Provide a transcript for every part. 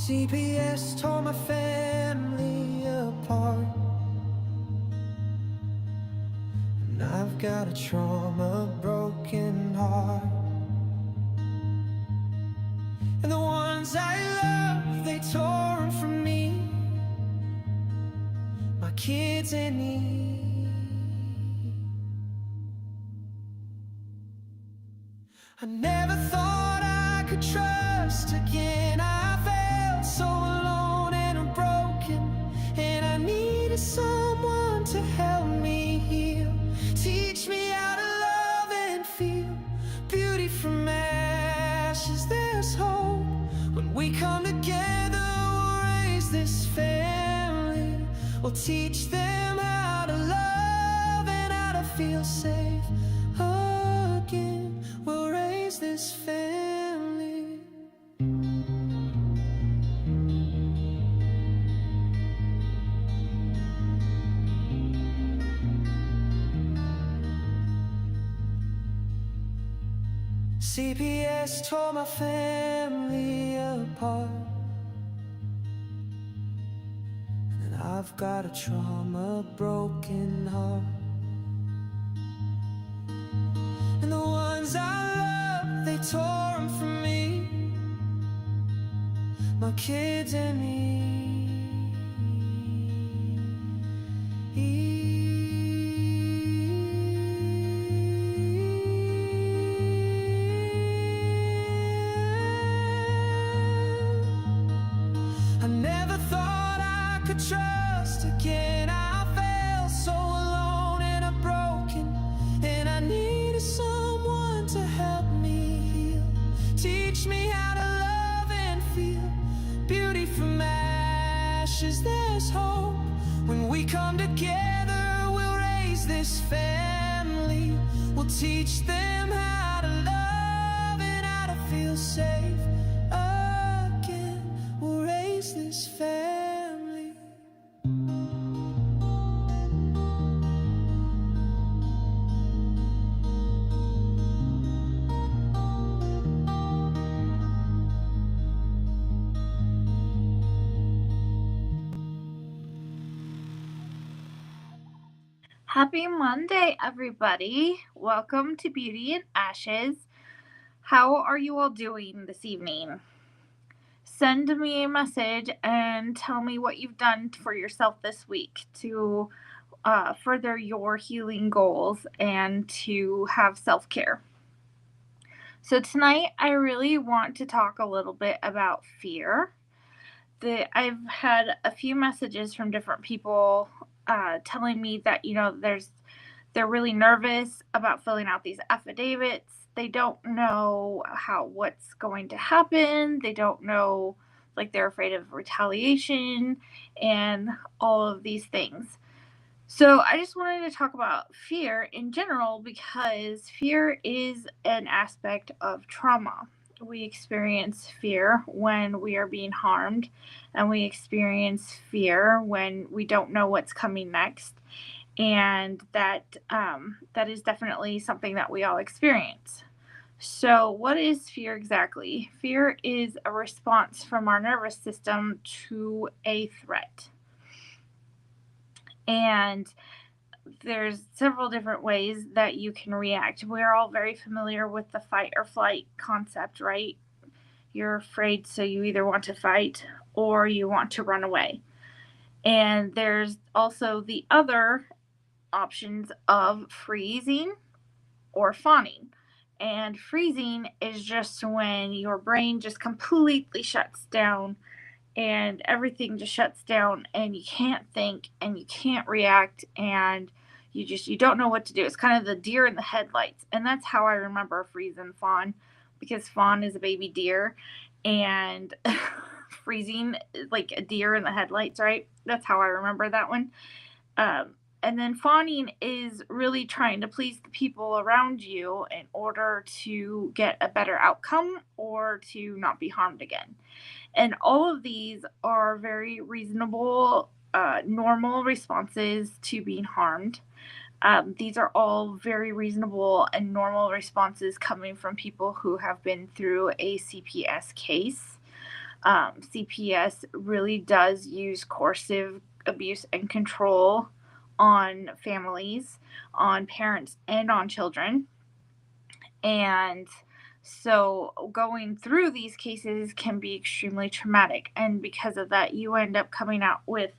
CPS tore my family apart, and I've got a trauma broken heart. And the ones I love, they tore them from me, my kids in need. I never thought I could trust again. I felt so alone and broken, and I needed someone to help me heal. Teach me how to love and feel beauty from ashes. There's hope when we come together. We'll raise this family. We'll teach them how to love and how to feel safe again. We'll raise this family. CPS tore my family apart, and I've got a trauma broken heart. And the ones I love, they tore them from me, my kids and me. I never thought I could trust again. I felt so alone and broken, and I needed someone to help me heal. Teach me how to love and feel beauty from ashes. There's hope when we come together. We'll raise this family. We'll teach them how to love and how to feel safe again. We'll raise this family. Happy Monday, everybody. Welcome to Beauty and Ashes. How are you all doing this evening? Send me a message and tell me what you've done for yourself this week to further your healing goals and to have self-care. So tonight, I really want to talk a little bit about fear. I've had a few messages from different people telling me that, they're really nervous about filling out these affidavits. They don't know what's going to happen. They don't know, like, they're afraid of retaliation and all of these things. So I just wanted to talk about fear in general because fear is an aspect of trauma. We experience fear when we are being harmed, and we experience fear when we don't know what's coming next. And that is definitely something that we all experience. So what is fear exactly? Fear is a response from our nervous system to a threat. And there's several different ways that you can react. We're all very familiar with the fight or flight concept, right? You're afraid, so you either want to fight or you want to run away. And there's also the other options of freezing or fawning. And freezing is just when your brain just completely shuts down and everything just shuts down and you can't think and you can't react and you don't know what to do. It's kind of the deer in the headlights. And that's how I remember freeze and fawn, because fawn is a baby deer and freezing like a deer in the headlights, right? That's how I remember that one. And then fawning is really trying to please the people around you in order to get a better outcome or to not be harmed again. And all of these are very reasonable, normal responses to being harmed. These are all very reasonable and normal responses coming from people who have been through a CPS case. CPS really does use coercive abuse and control on families, on parents, and on children. And so going through these cases can be extremely traumatic. And because of that, you end up coming out with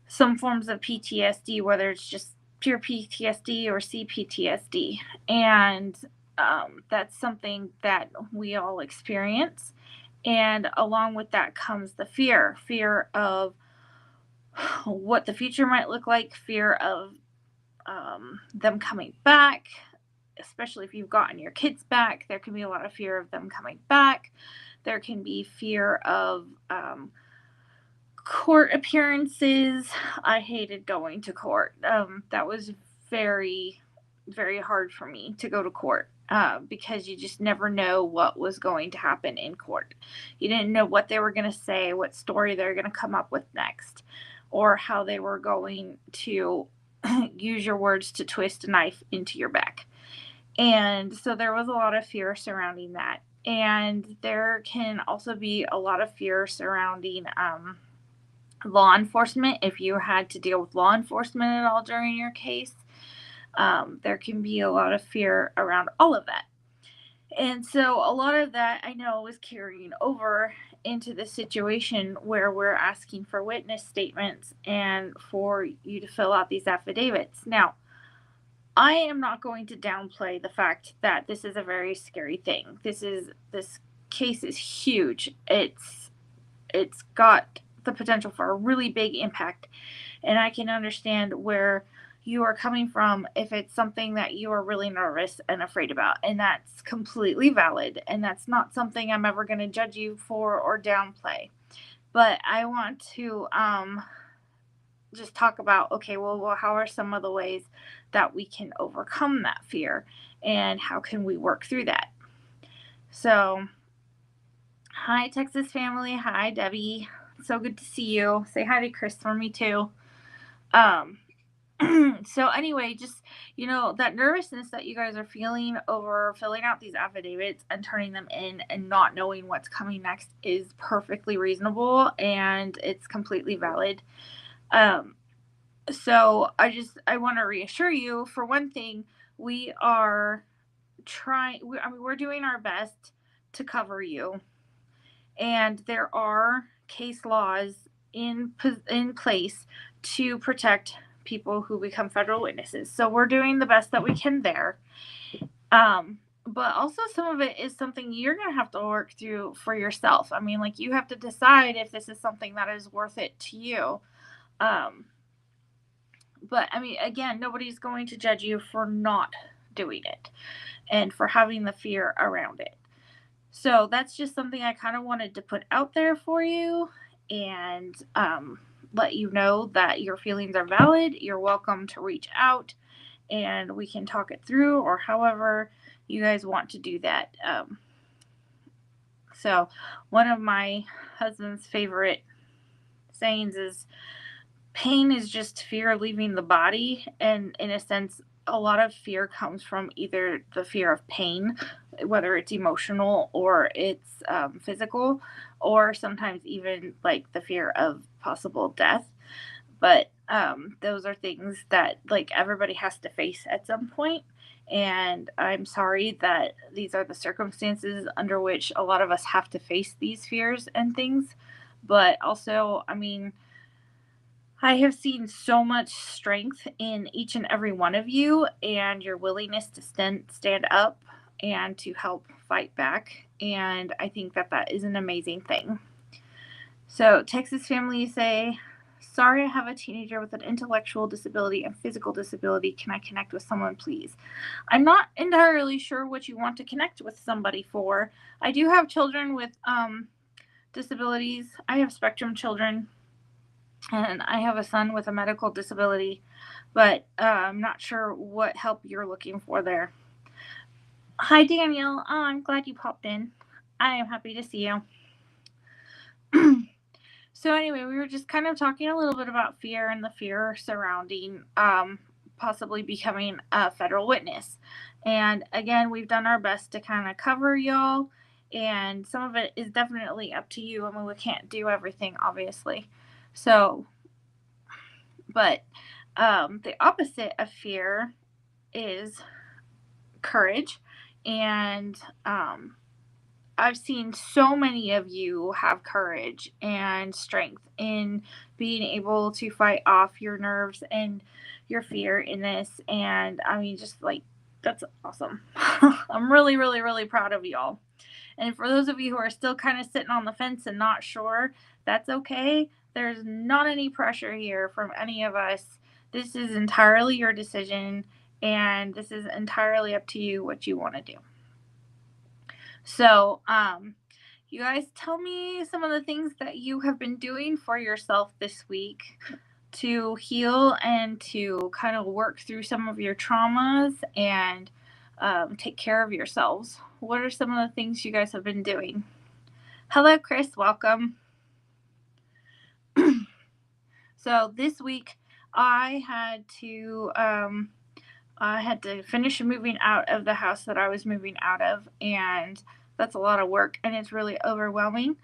some forms of PTSD, whether it's just pure PTSD or CPTSD. And that's something that we all experience. And along with that comes the fear of what the future might look like, fear of them coming back, especially if you've gotten your kids back. There can be a lot of fear of them coming back. There can be fear of court appearances. I hated going to court. That was very, very hard for me to go to court because you just never know what was going to happen in court. You didn't know what they were going to say, what story they're going to come up with next, or how they were going to use your words to twist a knife into your back. And so there was a lot of fear surrounding that. And there can also be a lot of fear surrounding law enforcement. If you had to deal with law enforcement at all during your case, there can be a lot of fear around all of that. And so a lot of that I know is carrying over into the situation where we're asking for witness statements and for you to fill out these affidavits. Now, I am not going to downplay the fact that this is a very scary thing. This case is huge. It's got the potential for a really big impact, and I can understand where you are coming from if it's something that you are really nervous and afraid about, and that's completely valid, and that's not something I'm ever going to judge you for or downplay. But I want to just talk about, okay, well, how are some of the ways that we can overcome that fear, and how can we work through that? So, hi, Texas family. Hi, Debbie. So good to see you. Say hi to Chris for me too. So anyway, just, that nervousness that you guys are feeling over filling out these affidavits and turning them in and not knowing what's coming next is perfectly reasonable, and it's completely valid. So I want to reassure you, for one thing, we are we're doing our best to cover you, and there are case laws in place to protect people who become federal witnesses. So we're doing the best that we can there. But also some of it is something you're going to have to work through for yourself. I mean, like, you have to decide if this is something that is worth it to you. But I mean, again, nobody's going to judge you for not doing it and for having the fear around it. So that's just something I kind of wanted to put out there for you, and let you know that your feelings are valid. You're welcome to reach out and we can talk it through, or however you guys want to do that. So one of my husband's favorite sayings is, pain is just fear leaving the body. And in a sense, a lot of fear comes from either the fear of pain, whether it's emotional or it's physical, or sometimes even like the fear of possible death. But those are things that, like, everybody has to face at some point. And I'm sorry that these are the circumstances under which a lot of us have to face these fears and things. But also, I mean, I have seen so much strength in each and every one of you, and your willingness to stand up and to help fight back. And I think that is an amazing thing. So, Texas family, say, sorry, I have a teenager with an intellectual disability and physical disability. Can I connect with someone, please? I'm not entirely sure what you want to connect with somebody for. I do have children with disabilities. I have spectrum children, and I have a son with a medical disability, but I'm not sure what help you're looking for there. Hi, Daniel. Oh, I'm glad you popped in. I am happy to see you. So anyway, we were just kind of talking a little bit about fear and the fear surrounding possibly becoming a federal witness. And again, we've done our best to kind of cover y'all and some of it is definitely up to you. I mean, we can't do everything, obviously. So, but the opposite of fear is courage. And I've seen so many of you have courage and strength in being able to fight off your nerves and your fear in this. And I mean, just like, that's awesome. I'm really, really, really proud of y'all. And for those of you who are still kind of sitting on the fence and not sure, that's okay. There's not any pressure here from any of us. This is entirely your decision, and this is entirely up to you what you want to do. So, you guys tell me some of the things that you have been doing for yourself this week to heal and to kind of work through some of your traumas and take care of yourselves. What are some of the things you guys have been doing? Hello, Chris. Welcome. So this week I had to finish moving out of the house that I was moving out of, and that's a lot of work and it's really overwhelming.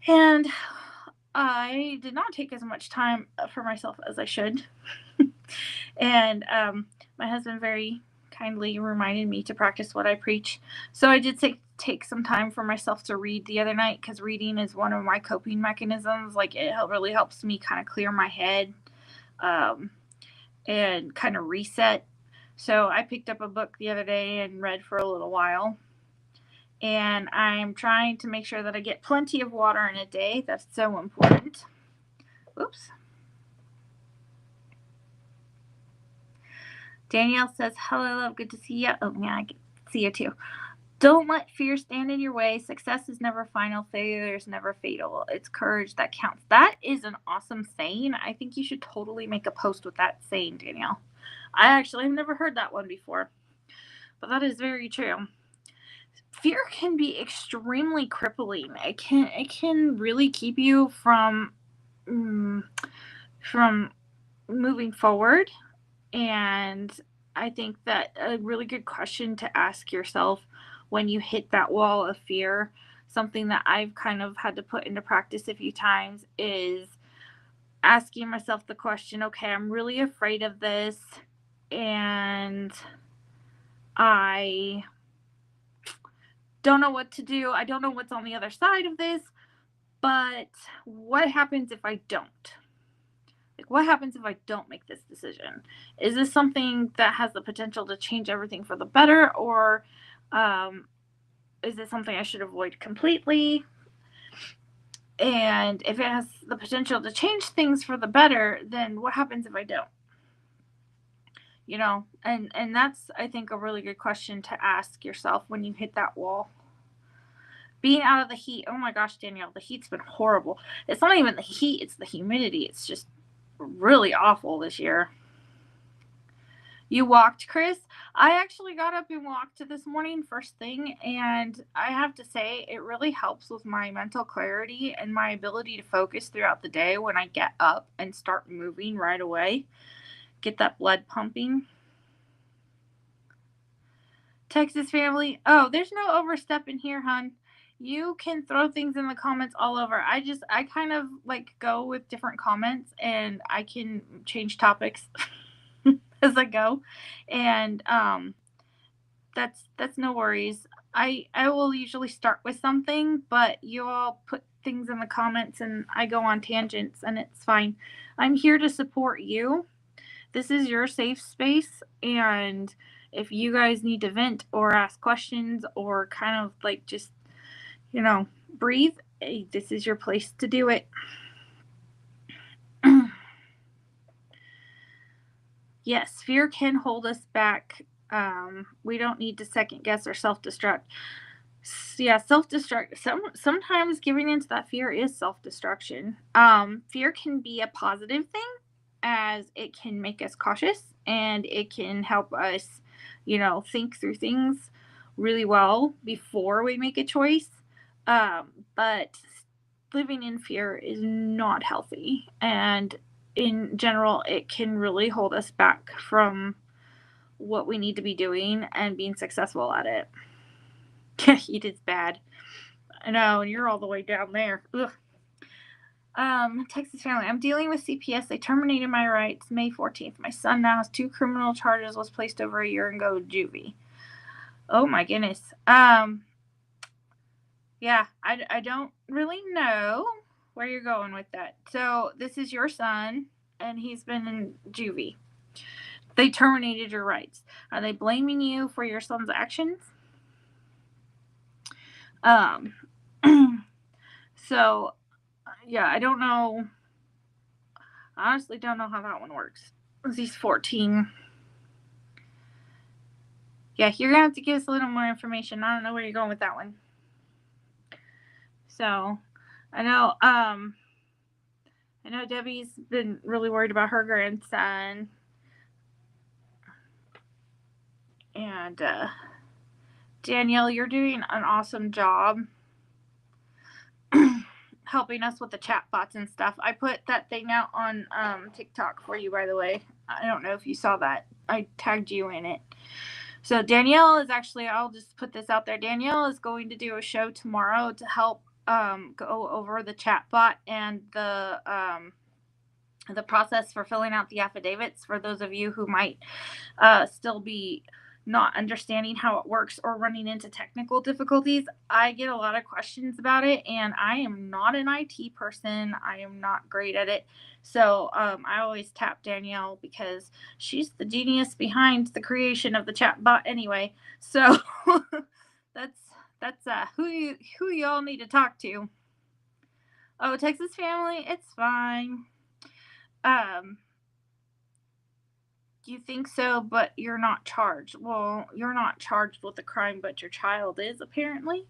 And I did not take as much time for myself as I should. And my husband very kindly reminded me to practice what I preach. So I did take some time for myself to read the other night, because reading is one of my coping mechanisms. Like, it really helps me kind of clear my head and kind of reset. So I picked up a book the other day and read for a little while. And I'm trying to make sure that I get plenty of water in a day. That's so important. Oops. Danielle says, hello, love. Good to see you. Oh, yeah, I can see you too. Don't let fear stand in your way. Success is never final. Failure is never fatal. It's courage that counts. That is an awesome saying. I think you should totally make a post with that saying, Danielle. I actually have never heard that one before, but that is very true. Fear can be extremely crippling. It can really keep you from moving forward. And I think that a really good question to ask yourself when you hit that wall of fear, something that I've kind of had to put into practice a few times, is asking myself the question, okay, I'm really afraid of this, and I don't know what to do. I don't know what's on the other side of this, but what happens if I don't? Like, what happens if I don't make this decision? Is this something that has the potential to change everything for the better, or is it something I should avoid completely? And if it has the potential to change things for the better, then what happens if I don't? You know, and that's, I think, a really good question to ask yourself when you hit that wall. Being out of the heat. Oh my gosh, Danielle, the heat's been horrible. It's not even the heat, it's the humidity. It's just really awful this year. You walked, Chris? I actually got up and walked this morning first thing, and I have to say it really helps with my mental clarity and my ability to focus throughout the day when I get up and start moving right away. Get that blood pumping. Texas family. Oh, there's no overstepping here, hon. You can throw things in the comments all over. I kind of like go with different comments, and I can change topics as I go. And that's no worries. I will usually start with something, but you all put things in the comments and I go on tangents, and it's fine. I'm here to support you. This is your safe space, and if you guys need to vent or ask questions or kind of like just, breathe, this is your place to do it. Yes, fear can hold us back. We don't need to second guess or self-destruct. Yeah, self-destruct. Sometimes giving into that fear is self-destruction. Fear can be a positive thing, as it can make us cautious and it can help us, think through things really well before we make a choice. But living in fear is not healthy, and in general, it can really hold us back from what we need to be doing and being successful at it. Heat is bad. I know, and you're all the way down there. Ugh. Texas family. I'm dealing with CPS. They terminated my rights May 14th. My son now has 2 criminal charges. Was placed over a year ago juvie. Oh my goodness. Yeah, I don't really know where you're going with that. So this is your son, and he's been in juvie. They terminated your rights. Are they blaming you for your son's actions? So, yeah, I don't know. I honestly don't know how that one works. He's 14. Yeah, you're going to have to give us a little more information. I don't know where you're going with that one. So, I know Debbie's been really worried about her grandson. And Danielle, you're doing an awesome job helping us with the chat bots and stuff. I put that thing out on TikTok for you, by the way. I don't know if you saw that. I tagged you in it. So Danielle is actually, I'll just put this out there. Danielle is going to do a show tomorrow to help go over the chat bot and the process for filling out the affidavits for those of you who might still be not understanding how it works or running into technical difficulties. I get a lot of questions about it, and I am not an IT person. I am not great at it. So I always tap Danielle because she's the genius behind the creation of the chat bot anyway. So that's who you all need to talk to. Oh, Texas family, it's fine. You think so, but you're not charged. Well, you're not charged with a crime, but your child is, apparently.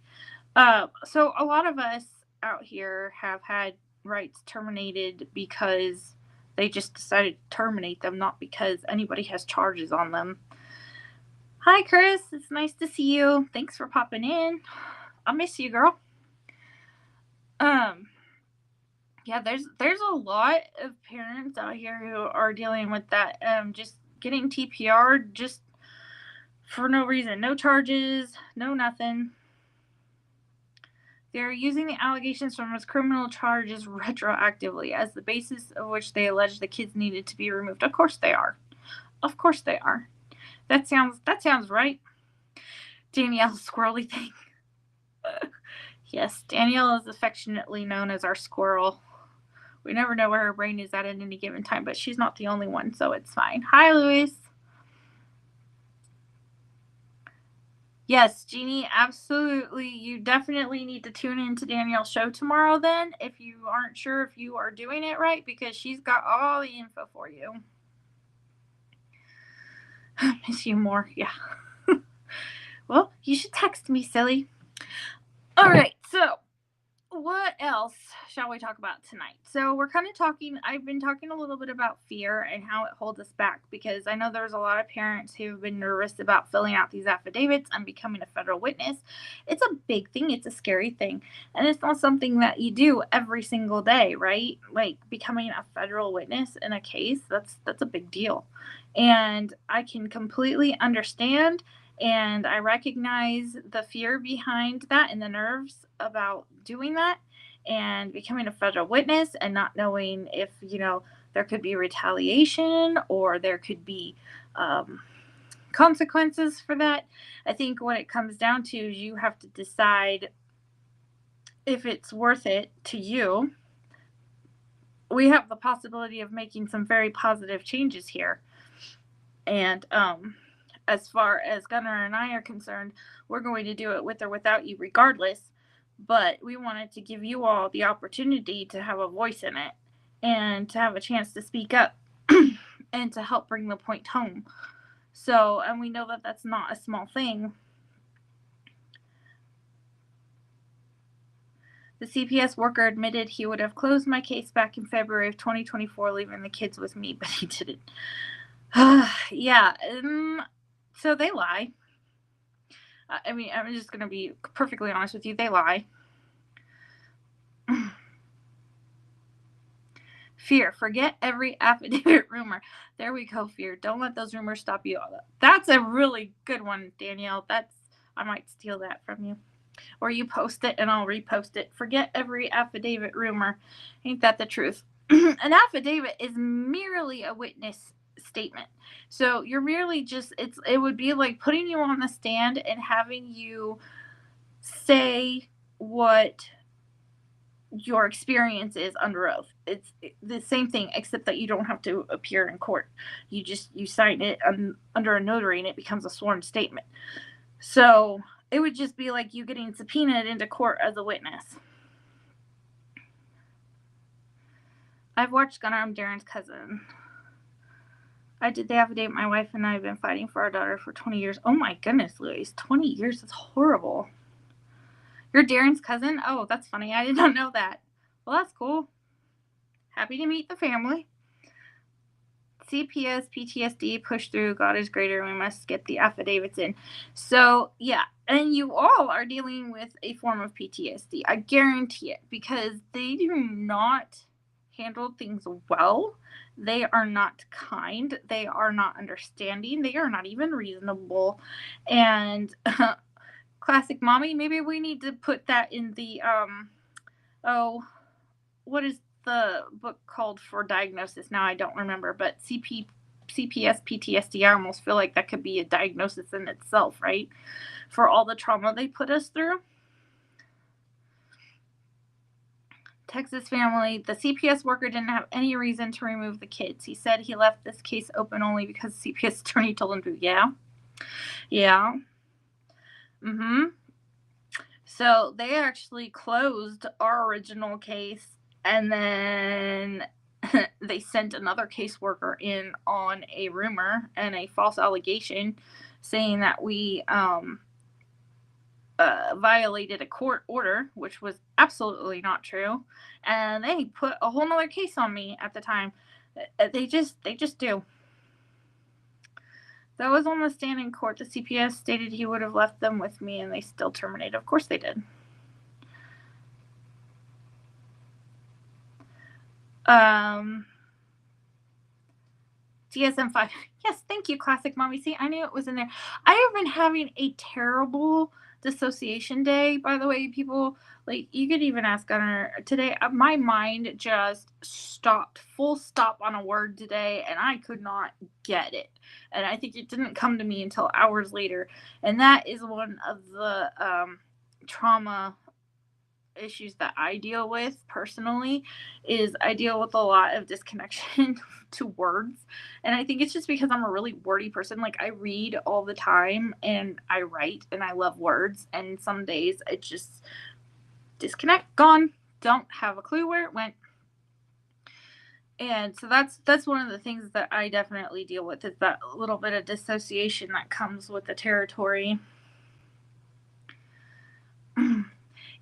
So a lot of us out here have had rights terminated because they just decided to terminate them, not because anybody has charges on them. Hi, Chris. It's nice to see you. Thanks for popping in. I miss you, girl. Yeah, there's a lot of parents out here who are dealing with that. Just getting TPR just for no reason, no charges, no nothing. They're using the allegations from his criminal charges retroactively as the basis of which they allege the kids needed to be removed. Of course they are. Of course they are. That sounds right. Danielle's squirrely thing. Yes, Danielle is affectionately known as our squirrel. We never know where her brain is at any given time, but she's not the only one, so it's fine. Hi, Louis. Yes, Jeannie, absolutely. You definitely need to tune into Danielle's show tomorrow then, if you aren't sure if you are doing it right, because she's got all the info for you. Miss you more, yeah. Well, you should text me, silly. All right, so what else shall we talk about tonight? So we're kind of I've been talking a little bit about fear and how it holds us back, because I know there's a lot of parents who've been nervous about filling out these affidavits and becoming a federal witness. It's a big thing. It's a scary thing. And it's not something that you do every single day, right? Like becoming a federal witness in a case, that's a big deal. And I can completely understand, and I recognize the fear behind that and the nerves about doing that and becoming a federal witness and not knowing if, there could be retaliation or there could be consequences for that. I think what it comes down to is you have to decide if it's worth it to you. We have the possibility of making some very positive changes here. And as far as Gunnar and I are concerned, we're going to do it with or without you regardless, but we wanted to give you all the opportunity to have a voice in it and to have a chance to speak up and to help bring the point home. So, and we know that that's not a small thing. The CPS worker admitted he would have closed my case back in February of 2024, leaving the kids with me, but he didn't. Yeah, so they lie. I mean, I'm just going to be perfectly honest with you. They lie. Fear. Forget every affidavit rumor. There we go, fear. Don't let those rumors stop you. That's a really good one, Danielle. I might steal that from you. Or you post it and I'll repost it. Forget every affidavit rumor. Ain't that the truth? An affidavit is merely a witness statement. So you're merely just it would be like putting you on the stand and having you say what your experience is under oath. It's the same thing, except that you don't have to appear in court. You sign it under a notary and it becomes a sworn statement. So it would just be like you getting subpoenaed into court as a witness. I've watched Gunnar. I'm Darren's cousin. I did the affidavit. My wife and I have been fighting for our daughter for 20 years. Oh my goodness, Louise. 20 years? That's horrible. You're Darren's cousin? Oh, that's funny. I did not know that. Well, that's cool. Happy to meet the family. CPS, PTSD, push through. God is greater. We must get the affidavits in. So, yeah. And you all are dealing with a form of PTSD. I guarantee it. Because they do not handle things well. They are not kind. They are not understanding. They are not even reasonable. And classic mommy, maybe we need to put that in the, what is the book called for diagnosis? Now I don't remember, but CPS, PTSD, I almost feel like that could be a diagnosis in itself, right? For all the trauma they put us through. Texas family, the CPS worker didn't have any reason to remove the kids. He said he left this case open only because the CPS attorney told him to. Yeah. So they actually closed our original case, and then they sent another caseworker in on a rumor and a false allegation saying that we violated a court order, which was absolutely not true. And they put a whole nother case on me at the time. They just do. That was on the stand in court. The CPS stated he would have left them with me, and they still terminated. Of course they did. DSM-5. Yes, thank you, Classic Mommy. See, I knew it was in there. I have been having a terrible dissociation day, by the way, people. Like, you could even ask Gunnar today. My mind just stopped, full stop on a word today, and I could not get it. And I think it didn't come to me until hours later. And that is one of the trauma issues that I deal with personally. Is I deal with a lot of disconnection to words, and I think it's just because I'm a really wordy person. Like, I read all the time and I write and I love words, and some days it just disconnect, gone, don't have a clue where it went. And so that's one of the things that I definitely deal with, is that little bit of dissociation that comes with the territory.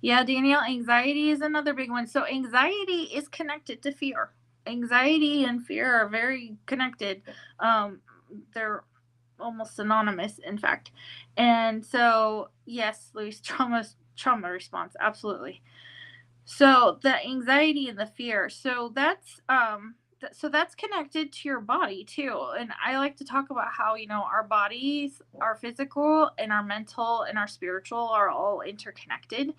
Yeah, Danielle, anxiety is another big one. So anxiety is connected to fear. Anxiety and fear are very connected. They're almost synonymous, in fact. And so, yes, Louise, trauma response, absolutely. So the anxiety and the fear. So that's connected to your body too. And I like to talk about how, our bodies, our physical and our mental and our spiritual are all interconnected.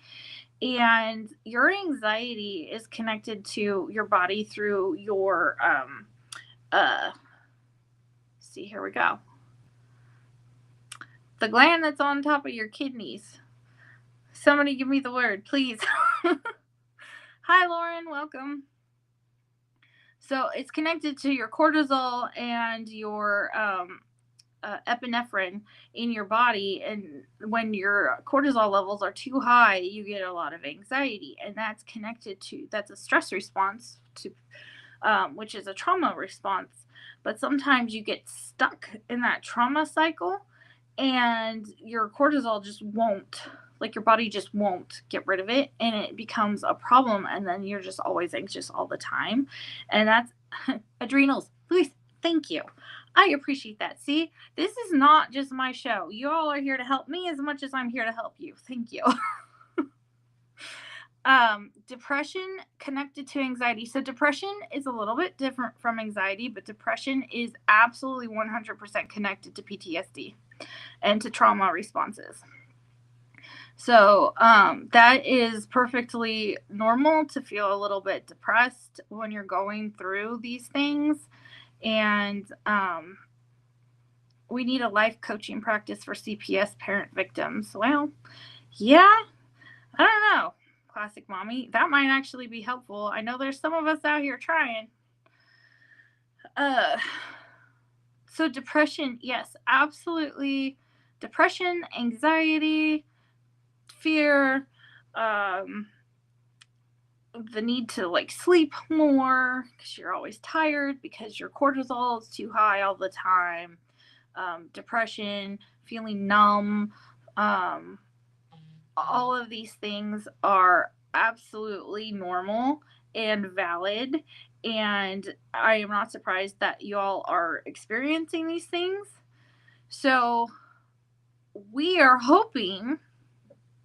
And your anxiety is connected to your body through your see, here we go. The gland that's on top of your kidneys. Somebody give me the word, please. Hi, Lauren. Welcome. So it's connected to your cortisol and your epinephrine in your body. And when your cortisol levels are too high, you get a lot of anxiety. And that's that's a stress response to, which is a trauma response. But sometimes you get stuck in that trauma cycle and your cortisol just won't, like, your body just won't get rid of it, and it becomes a problem, and then you're just always anxious all the time. And that's adrenals. Please, thank you. I appreciate that. See, this is not just my show. You all are here to help me as much as I'm here to help you. Thank you. Depression connected to anxiety. So depression is a little bit different from anxiety, but depression is absolutely 100% connected to PTSD and to trauma responses. So that is perfectly normal to feel a little bit depressed when you're going through these things. And we need a life coaching practice for CPS parent victims. Well, yeah, I don't know, Classic Mommy. That might actually be helpful. I know there's some of us out here trying. So depression, yes, absolutely. Depression, anxiety, fear, the need to like sleep more because you're always tired because your cortisol is too high all the time. Depression, feeling numb, all of these things are absolutely normal and valid. And I am not surprised that y'all are experiencing these things. So we are hoping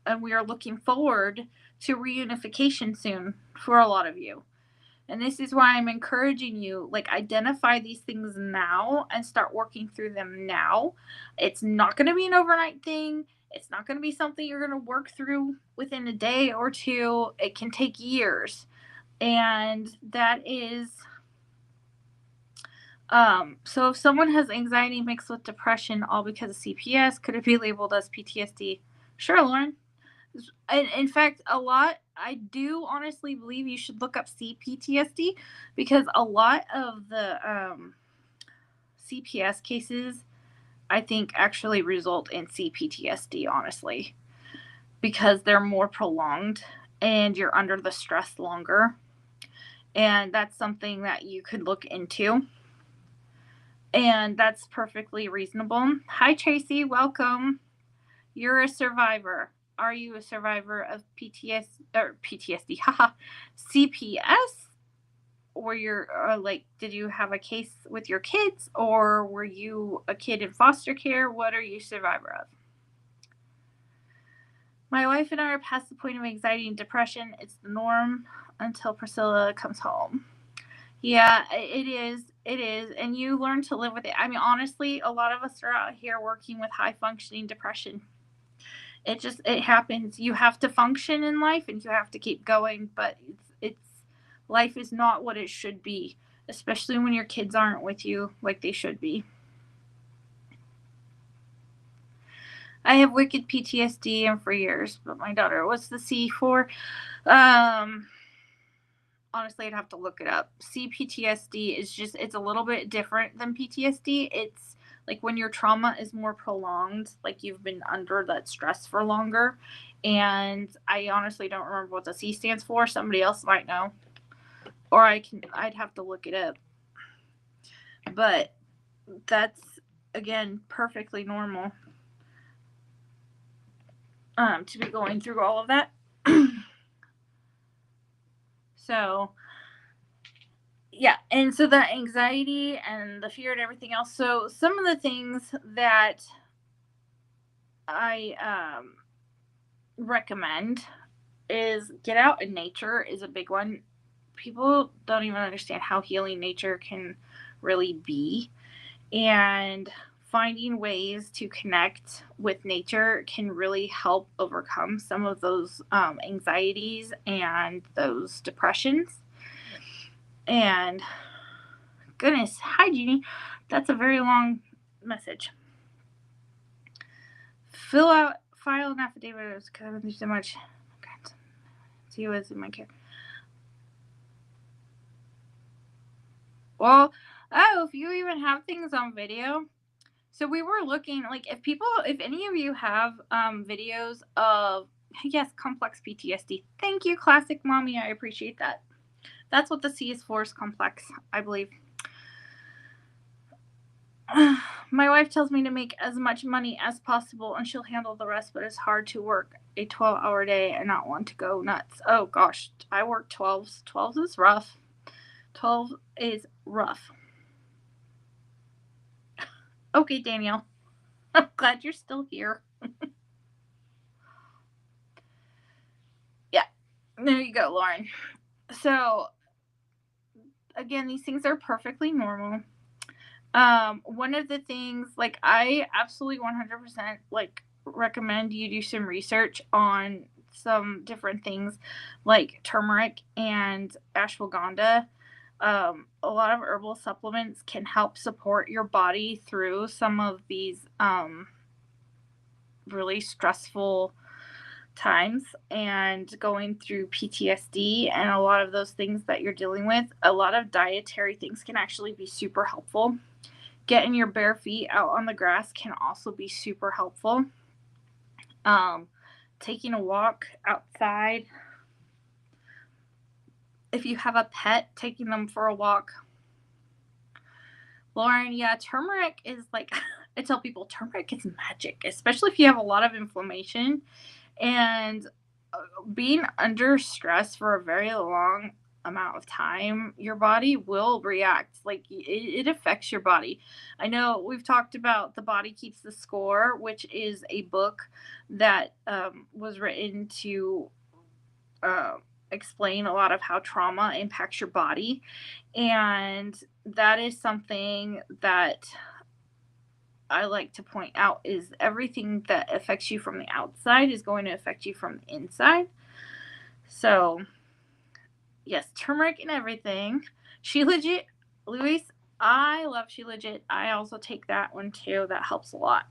and we are looking forward to reunification soon for a lot of you. And this is why I'm encouraging you, like, identify these things now and start working through them now. It's not going to be an overnight thing. It's not going to be something you're going to work through within a day or two. It can take years. And that is, so if someone has anxiety mixed with depression, all because of CPS, could it be labeled as PTSD? Sure, Lauren. In fact, I do honestly believe you should look up CPTSD because a lot of the CPS cases, I think, actually result in CPTSD, honestly, because they're more prolonged and you're under the stress longer. And that's something that you could look into. And that's perfectly reasonable. Hi, Tracy. Welcome. You're a survivor. Are you a survivor of PTSD? Haha, CPS? Or did you have a case with your kids, or were you a kid in foster care? What are you a survivor of? My wife and I are past the point of anxiety and depression. It's the norm until Priscilla comes home. Yeah, it is. It is. And you learn to live with it. I mean, honestly, a lot of us are out here working with high functioning depression. It happens. You have to function in life and you have to keep going, but it's life is not what it should be, especially when your kids aren't with you like they should be. I have wicked PTSD and for years, but my daughter, what's the C for? Honestly, I'd have to look it up. CPTSD is just, it's a little bit different than PTSD. It's like when your trauma is more prolonged, like you've been under that stress for longer. And I honestly don't remember what the C stands for. Somebody else might know. Or I'd have to look it up. But that's, again, perfectly normal to be going through all of that. So yeah, and so the anxiety and the fear and everything else. So some of the things that I recommend is get out in nature is a big one. People don't even understand how healing nature can really be, and finding ways to connect with nature can really help overcome some of those anxieties and those depressions. And goodness, hi Jeannie, that's a very long message. File an affidavit because I've been through so much. See what's in my care. Well, if you even have things on video. So we were looking, like, if any of you have videos of, yes, complex PTSD. Thank you, Classic Mommy. I appreciate that. That's what the C is for, is complex, I believe. My wife tells me to make as much money as possible and she'll handle the rest, but it's hard to work a 12-hour day and not want to go nuts. Oh gosh, I work 12s. 12s is rough. 12 is rough. Okay, Danielle. I'm glad you're still here. Yeah, there you go, Lauren. So, again, these things are perfectly normal. One of the things, like, I absolutely 100% like recommend you do some research on some different things like turmeric and ashwagandha. A lot of herbal supplements can help support your body through some of these really stressful times and going through PTSD and a lot of those things that you're dealing with. A lot of dietary things can actually be super helpful. Getting your bare feet out on the grass can also be super helpful. Taking a walk outside. If you have a pet, taking them for a walk. Lauren, yeah, turmeric is like, I tell people turmeric is magic, especially if you have a lot of inflammation and being under stress for a very long amount of time. Your body will react, like it affects your body. I know we've talked about The Body Keeps the Score, which is a book that was written to explain a lot of how trauma impacts your body, and that is something that I like to point out is everything that affects you from the outside is going to affect you from the inside. So, yes, turmeric and everything. She Legit, Luis, I love She Legit. I also take that one too. That helps a lot.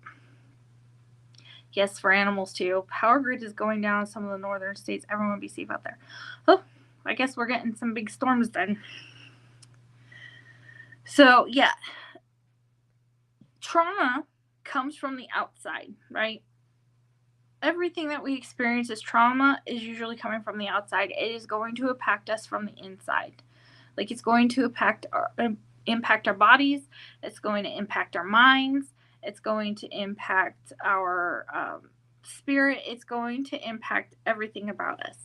Yes, for animals too. Power grid is going down in some of the northern states. Everyone be safe out there. Oh, I guess we're getting some big storms then. So, yeah, trauma comes from the outside, right? Everything that we experience as trauma is usually coming from the outside. It is going to impact us from the inside. Like it's going to impact our bodies. It's going to impact our minds. It's going to impact our spirit. It's going to impact everything about us.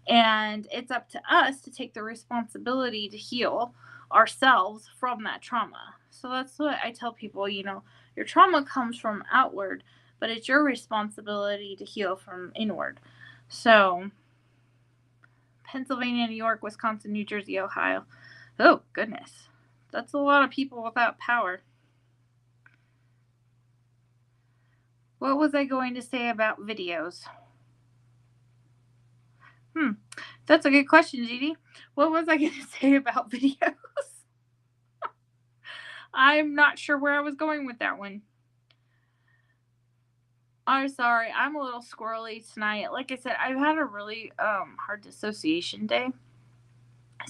And it's up to us to take the responsibility to heal ourselves from that trauma. So that's what I tell people, your trauma comes from outward, but it's your responsibility to heal from inward. So, Pennsylvania, New York, Wisconsin, New Jersey, Ohio. Oh, goodness. That's a lot of people without power. What was I going to say about videos? That's a good question, Jeannie. What was I going to say about videos? I'm not sure where I was going with that one. I'm sorry. I'm a little squirrely tonight. Like I said, I've had a really hard dissociation day.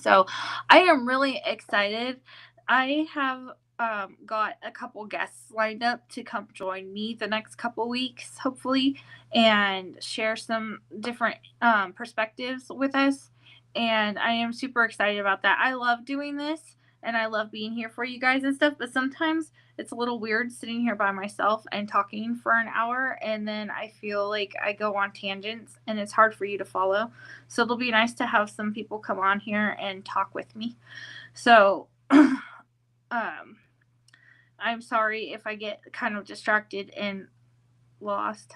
So I am really excited. I have got a couple guests lined up to come join me the next couple weeks, hopefully, and share some different perspectives with us. And I am super excited about that. I love doing this and I love being here for you guys and stuff, but sometimes it's a little weird sitting here by myself and talking for an hour, and then I feel like I go on tangents and it's hard for you to follow. So it'll be nice to have some people come on here and talk with me. So I'm sorry if I get kind of distracted and lost.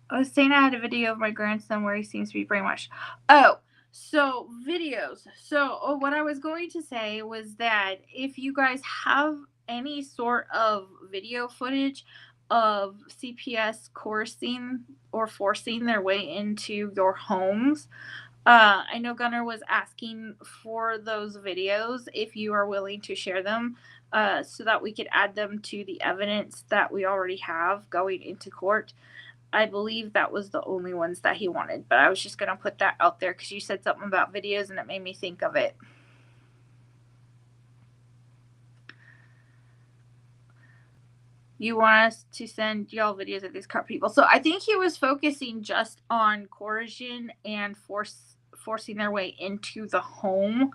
I was saying I had a video of my grandson where he seems to be brainwashed. Oh, so videos. So what I was going to say was that if you guys have any sort of video footage of CPS coercing or forcing their way into your homes, I know Gunnar was asking for those videos if you are willing to share them so that we could add them to the evidence that we already have going into court. I believe that was the only ones that he wanted, but I was just going to put that out there because you said something about videos and it made me think of it. You want us to send y'all videos of these cart people. So I think he was focusing just on coercion and forcing their way into the home,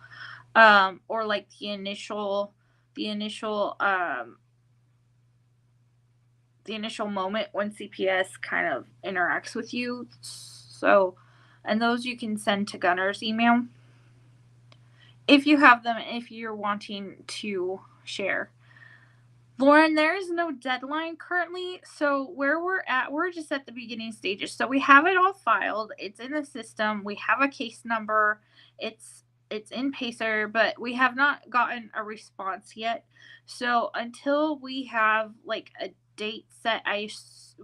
or like the initial moment when CPS kind of interacts with you. So, and those you can send to Gunner's email if you have them, if you're wanting to share. Lauren, there is no deadline currently. So where we're at, we're just at the beginning stages. So we have it all filed. It's in the system. We have a case number. It's in Pacer, but we have not gotten a response yet. So until we have like a date set,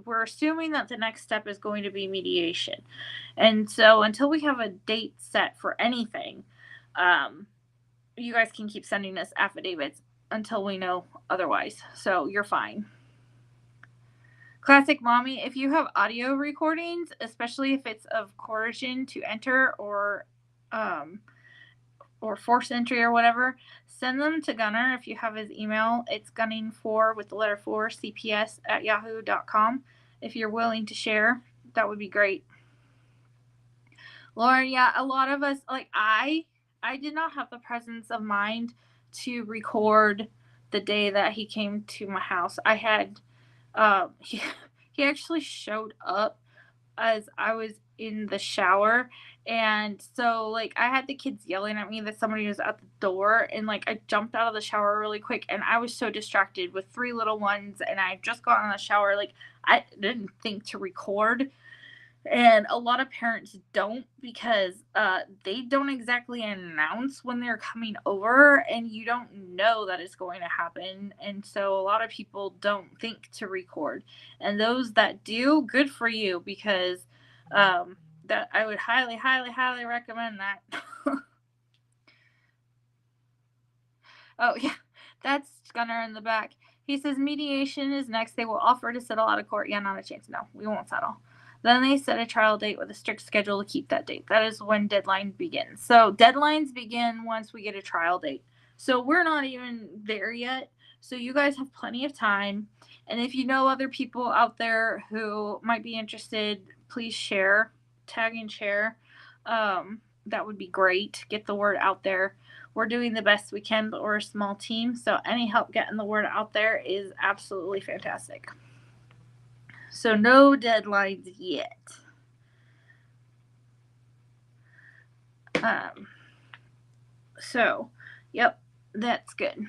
we're assuming that the next step is going to be mediation. And so until we have a date set for anything, you guys can keep sending us affidavits until we know otherwise. So you're fine. Classic Mommy, if you have audio recordings, especially if it's of coercion to enter or forced entry or whatever, send them to Gunner if you have his email. It's gunning4 with the letter 4 cps at yahoo.com. If you're willing to share, that would be great. Lauren, yeah, a lot of us, like I did not have the presence of mind to record the day that he came to my house. I had he actually showed up as I was in the shower, and so like I had the kids yelling at me that somebody was at the door, and like I jumped out of the shower really quick, and I was so distracted with 3 little ones, and I just got in the shower, like I didn't think to record. And a lot of parents don't, because they don't exactly announce when they're coming over, and you don't know that it's going to happen. And so a lot of people don't think to record. And those that do, good for you, because that I would highly, highly, highly recommend that. Oh, yeah, that's Gunner in the back. He says mediation is next. They will offer to settle out of court. Yeah, not a chance. No, we won't settle. Then they set a trial date with a strict schedule to keep that date. That is when deadline begins. So deadlines begin once we get a trial date. So we're not even there yet. So you guys have plenty of time. And if you know other people out there who might be interested, please share, tag and share. That would be great. Get the word out there. We're doing the best we can, but we're a small team. So any help getting the word out there is absolutely fantastic. So no deadlines yet. So, yep, that's good.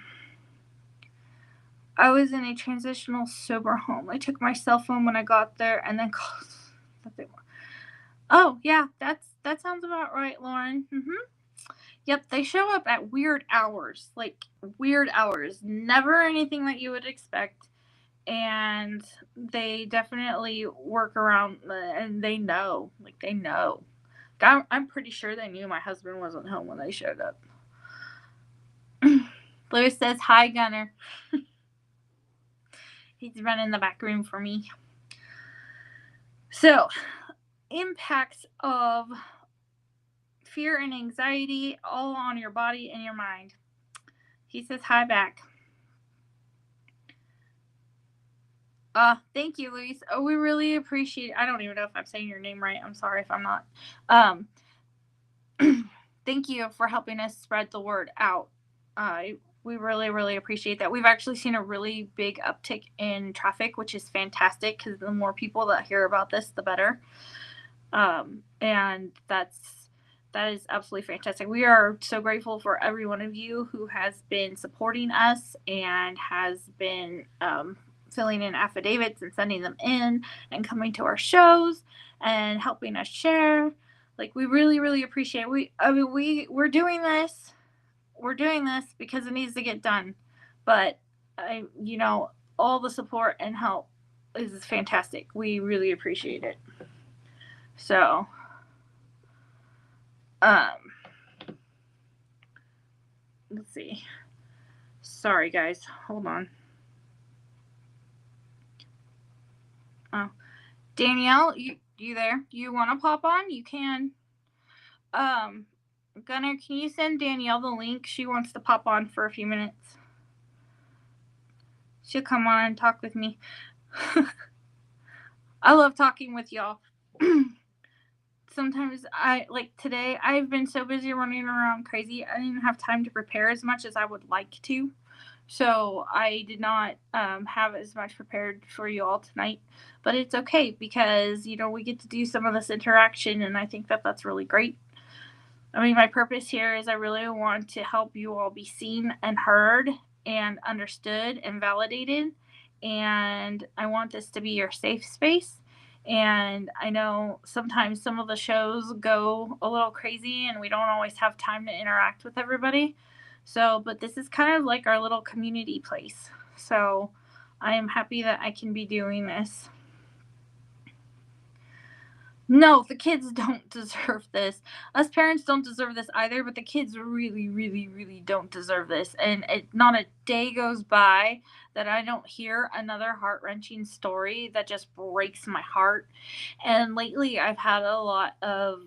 I was in a transitional sober home. I took my cell phone when I got there and then called. Oh, yeah, that sounds about right, Lauren. Yep, they show up at weird hours, like weird hours. Never anything that you would expect. And they definitely work around, and they know. I'm pretty sure they knew my husband wasn't home when they showed up. Lewis says, hi, Gunner. He's running the back room for me. So, impacts of fear and anxiety all on your body and your mind. He says, hi back. Thank you, Luis. Oh, we really appreciate it. I don't even know if I'm saying your name right. I'm sorry if I'm not. Thank you for helping us spread the word out. We really, really appreciate that. We've actually seen a really big uptick in traffic, which is fantastic, because the more people that hear about this, the better. And that is absolutely fantastic. We are so grateful for every one of you who has been supporting us and has been filling in affidavits and sending them in and coming to our shows and helping us share. Like, we really, really appreciate it. We're doing this. We're doing this because it needs to get done. But all the support and help is fantastic. We really appreciate it. So, let's see. Sorry, guys. Hold on. Oh, Danielle, you there? You want to pop on? You can. Gunner, can you send Danielle the link? She wants to pop on for a few minutes. She'll come on and talk with me. I love talking with y'all. Sometimes today, I've been so busy running around crazy, I didn't have time to prepare as much as I would like to. So I did not have as much prepared for you all tonight. But it's okay, because, we get to do some of this interaction, and I think that that's really great. I mean, my purpose here is I really want to help you all be seen and heard and understood and validated. And I want this to be your safe space. And I know sometimes some of the shows go a little crazy and we don't always have time to interact with everybody. So, but this is kind of like our little community place. So, I am happy that I can be doing this. No, the kids don't deserve this. Us parents don't deserve this either, but the kids really, really, really don't deserve this. And not a day goes by that I don't hear another heart wrenching story that just breaks my heart. And lately, I've had a lot of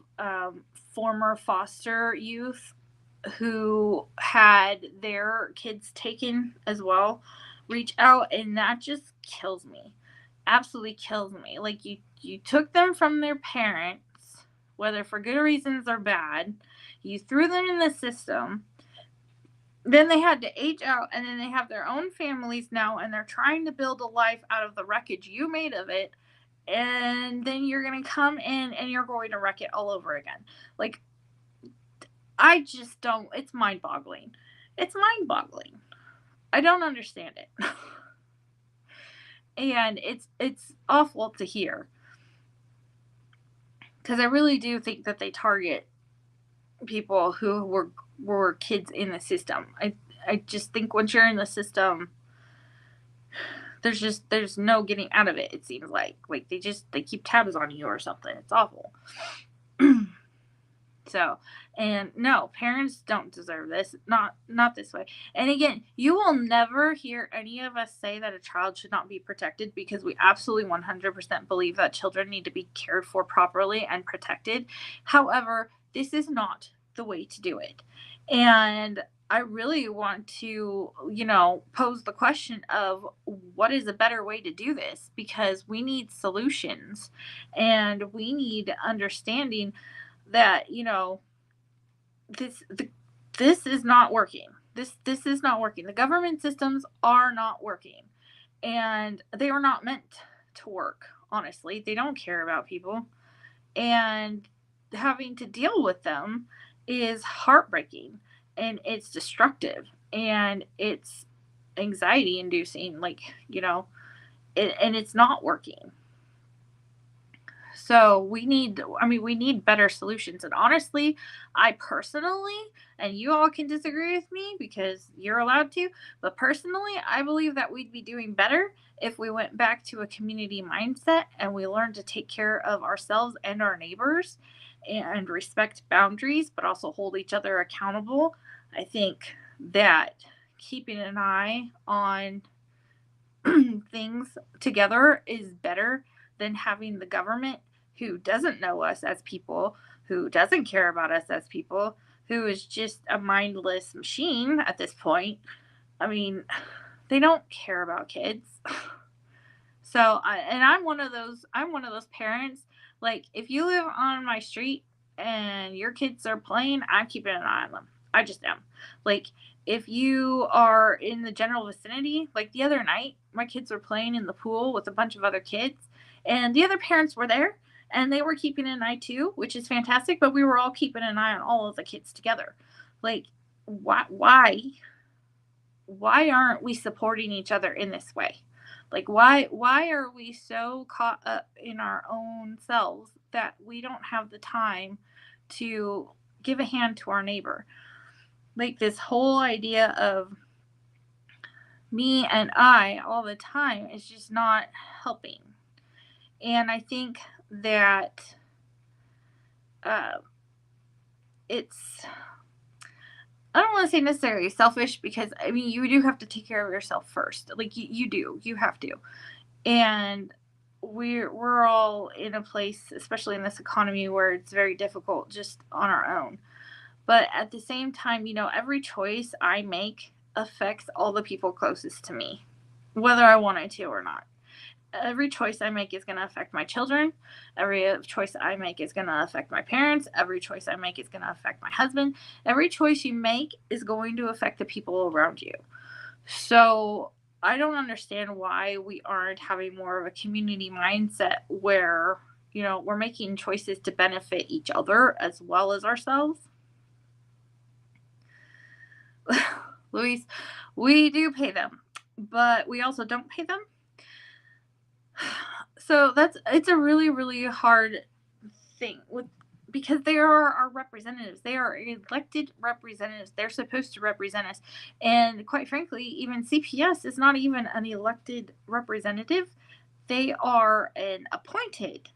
former foster youth who had their kids taken as well reach out, and that just kills me, absolutely kills me. Like, you took them from their parents, whether for good reasons or bad, you threw them in the system, then they had to age out, and then they have their own families now, and they're trying to build a life out of the wreckage you made of it, and then you're going to come in and you're going to wreck it all over again. Like, I just don't. It's mind boggling. It's mind boggling. I don't understand it. And it's awful to hear, because I really do think that they target people who were kids in the system. I just think once you're in the system, there's no getting out of it. It seems like they keep tabs on you or something. It's awful. So, and no, parents don't deserve this. Not this way. And again, you will never hear any of us say that a child should not be protected, because we absolutely 100% believe that children need to be cared for properly and protected. However, this is not the way to do it. And I really want to, pose the question of what is a better way to do this, because we need solutions and we need understanding that this the, this is not working. This is not working. The government systems are not working, and they were not meant to work. Honestly, they don't care about people, and having to deal with them is heartbreaking, and it's destructive, and it's anxiety inducing. And it's not working. So we need better solutions. And honestly, I personally, and you all can disagree with me because you're allowed to, but personally, I believe that we'd be doing better if we went back to a community mindset and we learned to take care of ourselves and our neighbors and respect boundaries, but also hold each other accountable. I think that keeping an eye on things together is better than having the government, who doesn't know us as people, who doesn't care about us as people, who is just a mindless machine at this point. I mean, they don't care about kids. I'm one of those. I'm one of those parents. Like, if you live on my street and your kids are playing, I'm keeping an eye on them. I just am. Like, if you are in the general vicinity, like the other night, my kids were playing in the pool with a bunch of other kids, and the other parents were there, and they were keeping an eye too, which is fantastic. But we were all keeping an eye on all of the kids together. Like, why aren't we supporting each other in this way? Like, why are we so caught up in our own selves that we don't have the time to give a hand to our neighbor? Like, this whole idea of me and I all the time is just not helping. And I think that it's, I don't want to say necessarily selfish, because I mean, you do have to take care of yourself first. Like, you have to. And we're all in a place, especially in this economy, where it's very difficult just on our own. But at the same time, every choice I make affects all the people closest to me, whether I wanted to or not. Every choice I make is going to affect my children. Every choice I make is going to affect my parents. Every choice I make is going to affect my husband. Every choice you make is going to affect the people around you. So I don't understand why we aren't having more of a community mindset where, we're making choices to benefit each other as well as ourselves. Luis, we do pay them, but we also don't pay them. So it's a really, really hard thing with because they are our representatives. They are elected representatives. They're supposed to represent us. And quite frankly, even CPS is not even an elected representative. They are an appointed.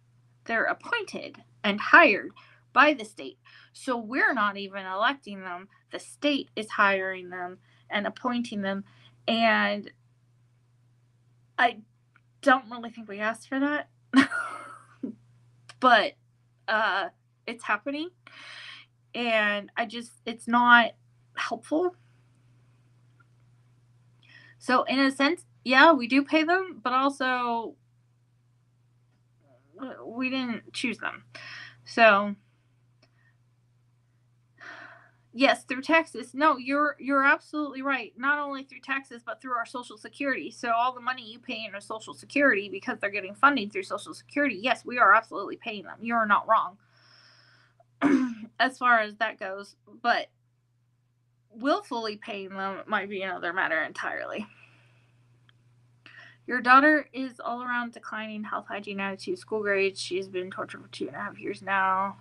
They're appointed and hired by the state. So we're not even electing them. The state is hiring them and appointing them. And I don't really think we asked for that. But it's happening. And it's not helpful. So in a sense, yeah, we do pay them, but also we didn't choose them. So yes, through taxes. No, you're absolutely right. Not only through taxes, but through our Social Security. So all the money you pay into Social Security because they're getting funding through Social Security, yes, we are absolutely paying them. You're not wrong as far as that goes. But willfully paying them might be another matter entirely. Your daughter is all around declining health, hygiene, attitude, school grades. She's been tortured for 2.5 years now.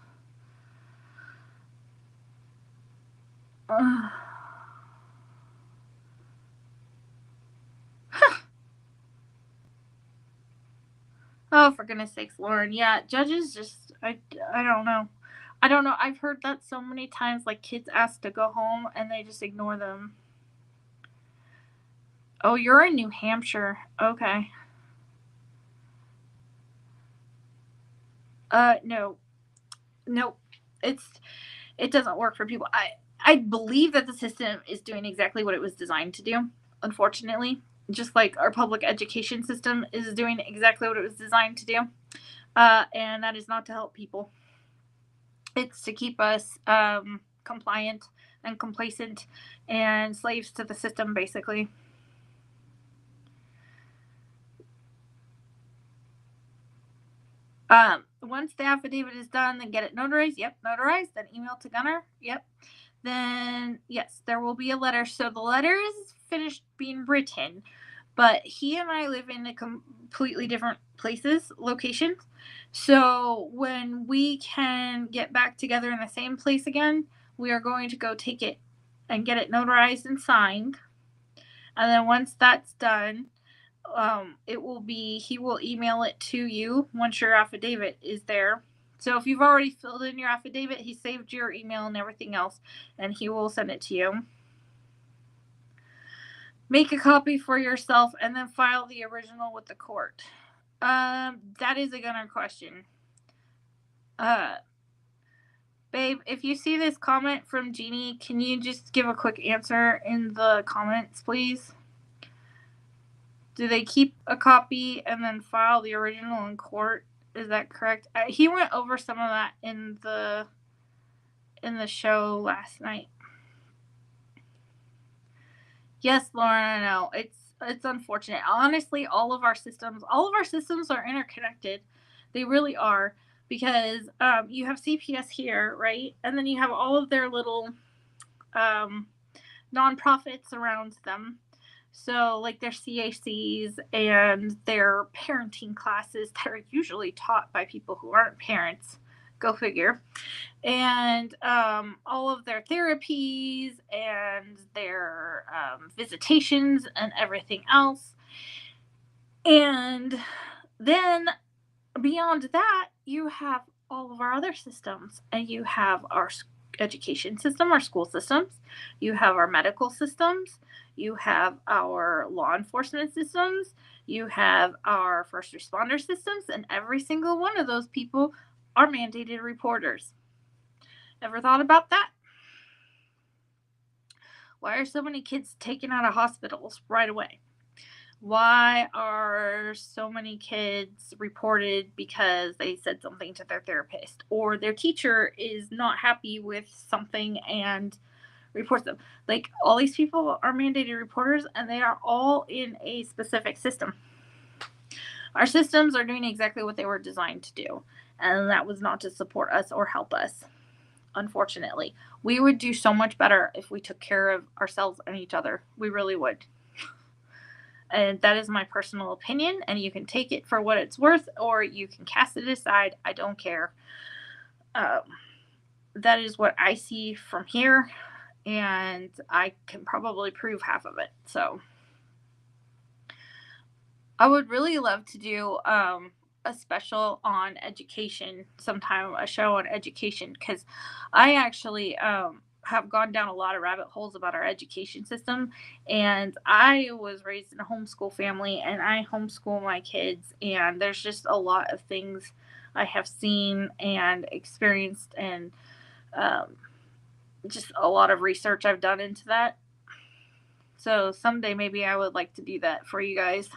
Oh, for goodness sakes, Lauren. Yeah, judges just, I don't know. I don't know. I've heard that so many times, like kids ask to go home and they just ignore them. Oh, you're in New Hampshire. Okay. No. Nope. It doesn't work for people. I believe that the system is doing exactly what it was designed to do, unfortunately. Just like our public education system is doing exactly what it was designed to do. And that is not to help people. It's to keep us compliant and complacent and slaves to the system, basically. Once the affidavit is done, then get it notarized. Yep, notarized. Then email to Gunner. Yep. Then, yes, there will be a letter. So the letter is finished being written, but he and I live in completely different places, locations. So when we can get back together in the same place again, we are going to go take it and get it notarized and signed. And then once that's done, he will email it to you once your affidavit is there. So if you've already filled in your affidavit, he saved your email and everything else, and he will send it to you. Make a copy for yourself and then file the original with the court. That is a Gunner question. Babe, if you see this comment from Jeannie, can you just give a quick answer in the comments, please? Do they keep a copy and then file the original in court? Is that correct? He went over some of that in the show last night. Yes, Lauren, I know. It's unfortunate. Honestly, all of our systems are interconnected. They really are, because you have CPS here, right? And then you have all of their little nonprofits around them. So, like their CACs and their parenting classes that are usually taught by people who aren't parents. Go figure. And all of their therapies and their visitations and everything else. And then beyond that, you have all of our other systems, and you have our education system, our school systems, you have our medical systems, you have our law enforcement systems, you have our first responder systems, and every single one of those people are mandated reporters. Ever thought about that? Why are so many kids taken out of hospitals right away? Why are so many kids reported because they said something to their therapist, or their teacher is not happy with something and reports them? Like, all these people are mandated reporters, and they are all in a specific system. Our systems are doing exactly what they were designed to do, and that was not to support us or help us. Unfortunately, we would do so much better if we took care of ourselves and each other. We really would. And that is my personal opinion, and you can take it for what it's worth, or you can cast it aside. I don't care. Um, that is what I see from here, and I can probably prove half of it. So I would really love to do a special on education sometime, a show on education, because I actually have gone down a lot of rabbit holes about our education system. And I was raised in a homeschool family, and I homeschool my kids, and there's just a lot of things I have seen and experienced, and um, just a lot of research I've done into that. So someday maybe I would like to do that for you guys.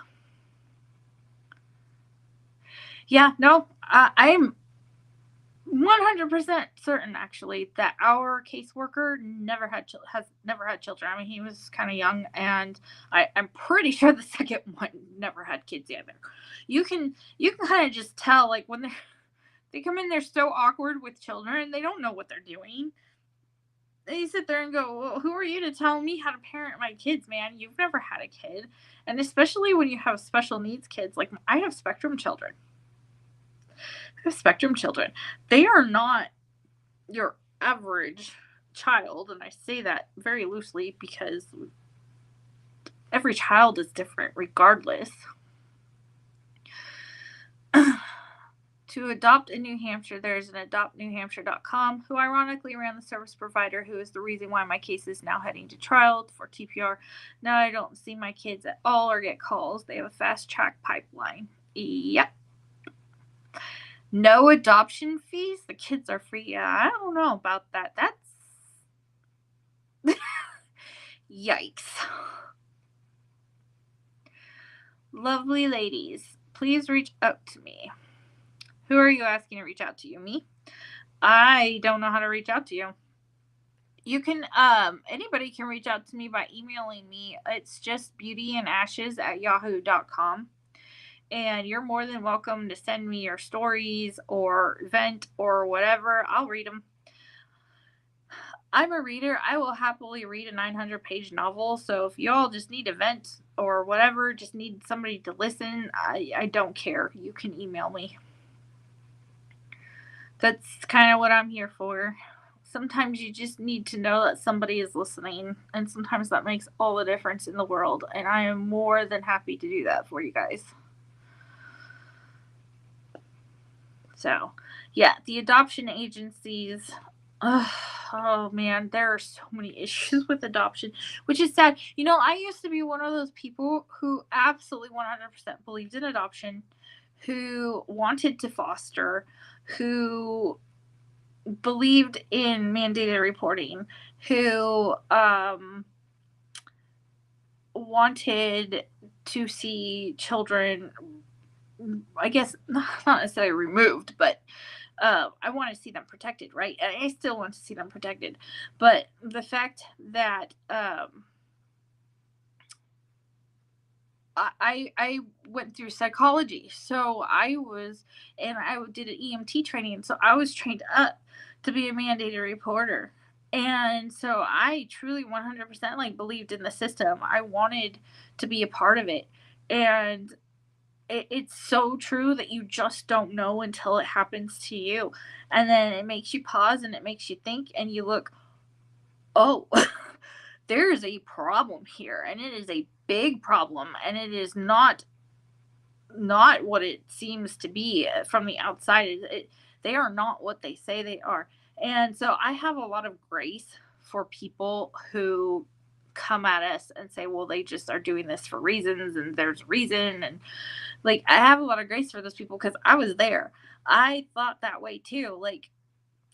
Yeah, no, I'm 100% certain actually that our caseworker has never had children. I mean, he was kind of young, and I'm pretty sure the second one never had kids either. You can kind of just tell, like, when they come in, they're so awkward with children. They don't know what they're doing. They sit there and go, well, who are you to tell me how to parent my kids, man? You've never had a kid. And especially when you have special needs kids, like I have spectrum children. Spectrum children. They are not your average child, and I say that very loosely because every child is different regardless. To adopt in New Hampshire, there's an adoptnewhampshire.com, who ironically ran the service provider, who is the reason why my case is now heading to trial for TPR. Now I don't see my kids at all or get calls. They have a fast track pipeline. Yep. No adoption fees. The kids are free. Yeah, I don't know about that. That's yikes. Lovely ladies, please reach out to me. Who are you asking to reach out to you? Me? I don't know how to reach out to you. You can, anybody can reach out to me by emailing me. It's just beautyandashes@yahoo.com. And you're more than welcome to send me your stories or vent or whatever. I'll read them. I'm a reader. I will happily read a 900-page novel. So if y'all just need a vent or whatever, just need somebody to listen, I don't care. You can email me. That's kind of what I'm here for. Sometimes you just need to know that somebody is listening, and sometimes that makes all the difference in the world. And I am more than happy to do that for you guys. So, yeah, the adoption agencies. Oh man, there are so many issues with adoption, which is sad. I used to be one of those people who absolutely 100% believed in adoption, who wanted to foster, who believed in mandated reporting, who wanted to see children, I guess, not necessarily removed, but I want to see them protected, right? And I still want to see them protected. But the fact that I went through psychology, so I did an EMT training, so I was trained up to be a mandated reporter. And so I truly 100% like believed in the system. I wanted to be a part of it. And it's so true that you just don't know until it happens to you. And then it makes you pause and it makes you think, and you look, oh, there's a problem here, and it is a big problem, and it is not what it seems to be from the outside. They are not what they say they are. And so I have a lot of grace for people who come at us and say, well, they just are doing this for reasons, and there's a reason. And like, I have a lot of grace for those people because I was there. I thought that way too. Like,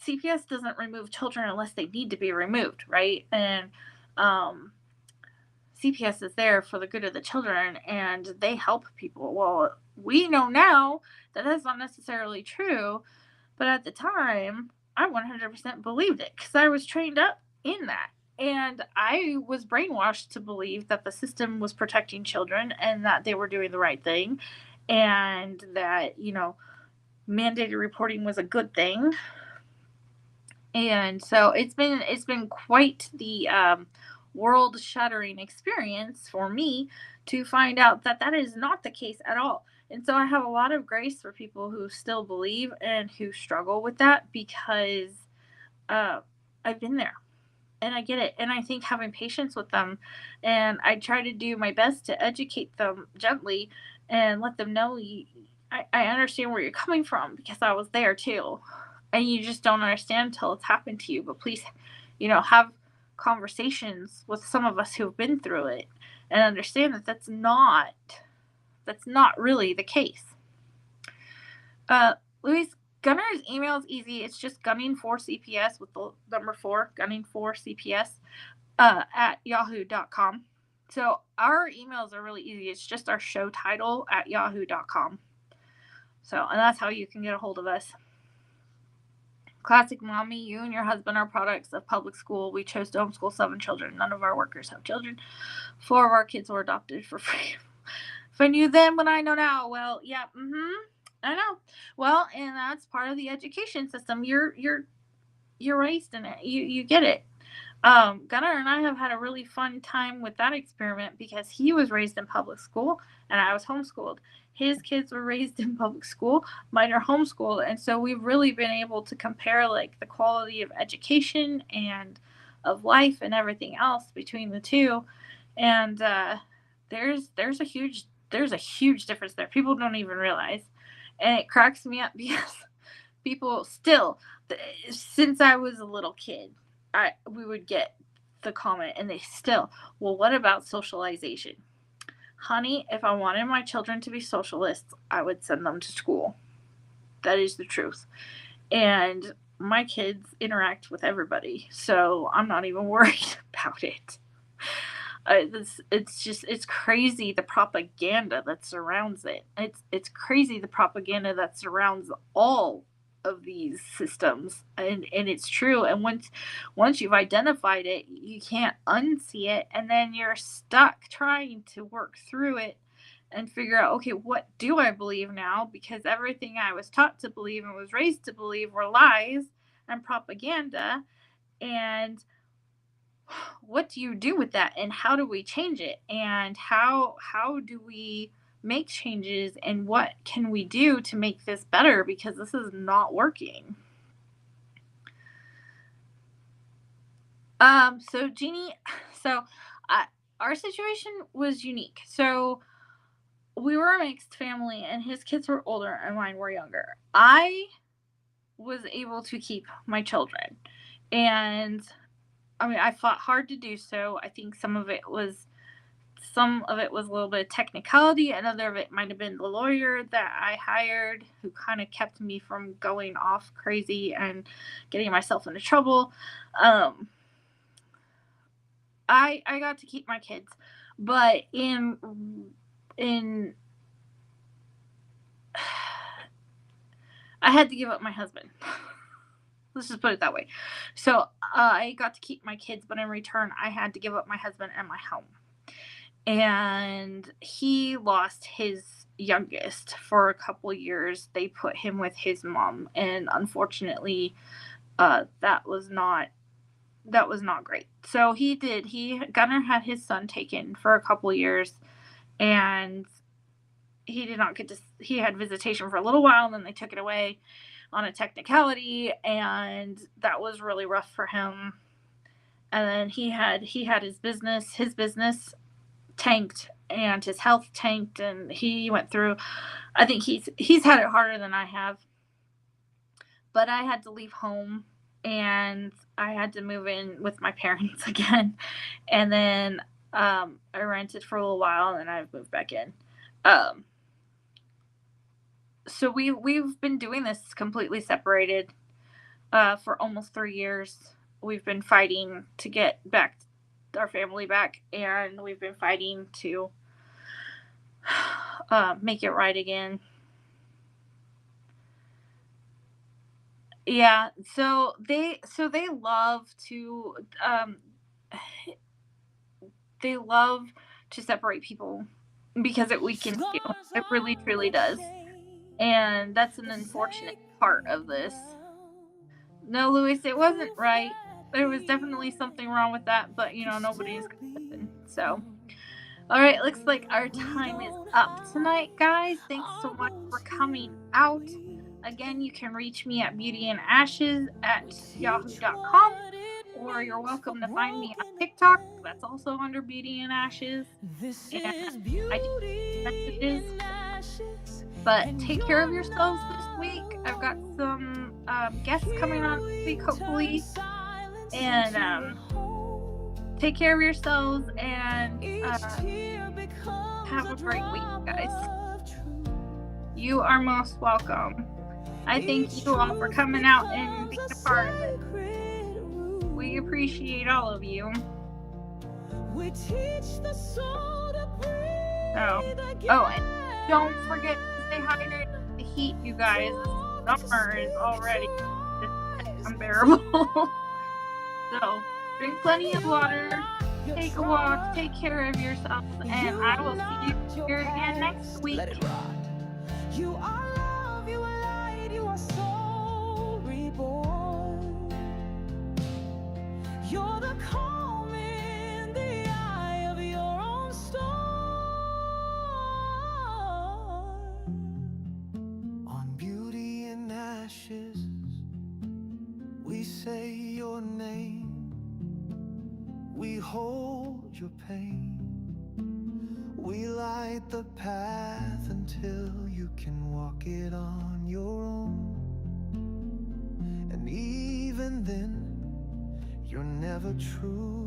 CPS doesn't remove children unless they need to be removed, right? And um, CPS is there for the good of the children, and they help people. Well, we know now that that's not necessarily true, but at the time, I 100% believed it because I was trained up in that. And I was brainwashed to believe that the system was protecting children and that they were doing the right thing, and that, mandated reporting was a good thing. And so it's been quite the world shattering experience for me to find out that that is not the case at all. And so I have a lot of grace for people who still believe and who struggle with that, because uh, I've been there and I get it. And I think having patience with them, and I try to do my best to educate them gently and let them know, I understand where you're coming from because I was there too. And you just don't understand until it's happened to you. But please, have conversations with some of us who've been through it and understand that that's not really the case. Louis, Gunner's email is easy. It's just gunning4cps with the number 4, gunning4cps at yahoo.com. So our emails are really easy. It's just our show title at yahoo.com. So, and that's how you can get a hold of us. Classic Mommy, you and your husband are products of public school. We chose to homeschool 7 children. None of our workers have children. 4 of our kids were adopted for free. If I knew then what I know now, well, yeah, I know. Well, and that's part of the education system. You're raised in it. You get it. Gunnar and I have had a really fun time with that experiment because he was raised in public school and I was homeschooled. His kids were raised in public school, mine are homeschooled, and so we've really been able to compare like the quality of education and of life and everything else between the two. And there's a huge difference there. People don't even realize, and it cracks me up because people still, since I was a little kid, we would get the comment, and they still, well, what about socialization? Honey, if I wanted my children to be socialists, I would send them to school. That is the truth. And my kids interact with everybody, so I'm not even worried about it. It's crazy the propaganda that surrounds it. It's crazy the propaganda that surrounds all of these systems, and it's true. And once you've identified it, you can't unsee it, and then you're stuck trying to work through it and figure out, okay, what do I believe now? Because everything I was taught to believe and was raised to believe were lies and propaganda. And what do you do with that, and how do we change it, and how do we make changes, and what can we do to make this better, because this is not working. So Jeannie, so our situation was unique. So we were a mixed family, and his kids were older and mine were younger. I was able to keep my children, and I mean, I fought hard to do so. I think some of it was a little bit of technicality. Another of it might have been the lawyer that I hired, who kind of kept me from going off crazy and getting myself into trouble. I got to keep my kids, but in I had to give up my husband. Let's just put it that way. So I got to keep my kids, but in return, I had to give up my husband and my home. And he lost his youngest for a couple years. They put him with his mom, and unfortunately, that was not great. So Gunnar had his son taken for a couple years, and he did not get to. He had visitation for a little while, and then they took it away on a technicality, and that was really rough for him. And then he had his business tanked, and his health tanked, and he went through, I think he's had it harder than I have. But I had to leave home, and I had to move in with my parents again. And then I rented for a little while, and then I've moved back in. So we've been doing this completely separated for almost 3 years. We've been fighting to get back our family back, and we've been fighting to make it right again. Yeah, so they love to separate people because it weakens you. It really truly does. And that's an unfortunate part of this. No, Louis, it wasn't right. There was definitely something wrong with that, but nobody's gonna listen. So All right, looks like our time is up tonight, guys. Thanks so much for coming out. Again, you can reach me at beautyandashes@yahoo.com, or you're welcome to find me on TikTok. That's also under Beauty and Ashes. This And is I do beauty messages. in ashes, But and take care of you're yourselves this not week. I've got alone. some guests coming on Here this we week, turn hopefully. silence And into a home. take care of yourselves and Each tear becomes have a a great week, drop guys. of truth. You are most welcome. I thank Each you all for truth coming out and becomes being a a part of it. sacred root. We appreciate all of you. We teach the soul to breathe again. Oh, and don't forget to stay hydrated. The heat, you guys. The summer is already unbearable. So drink plenty of water, take a walk, take care of yourselves, and I will see you here again next week. Let it rock. You are love, you are light, you are soul reborn. You're the calm in the eye of your own storm. On beauty and ashes, we say your name. We hold your pain. We light the path until you can walk it on your own. And even then, you're never true.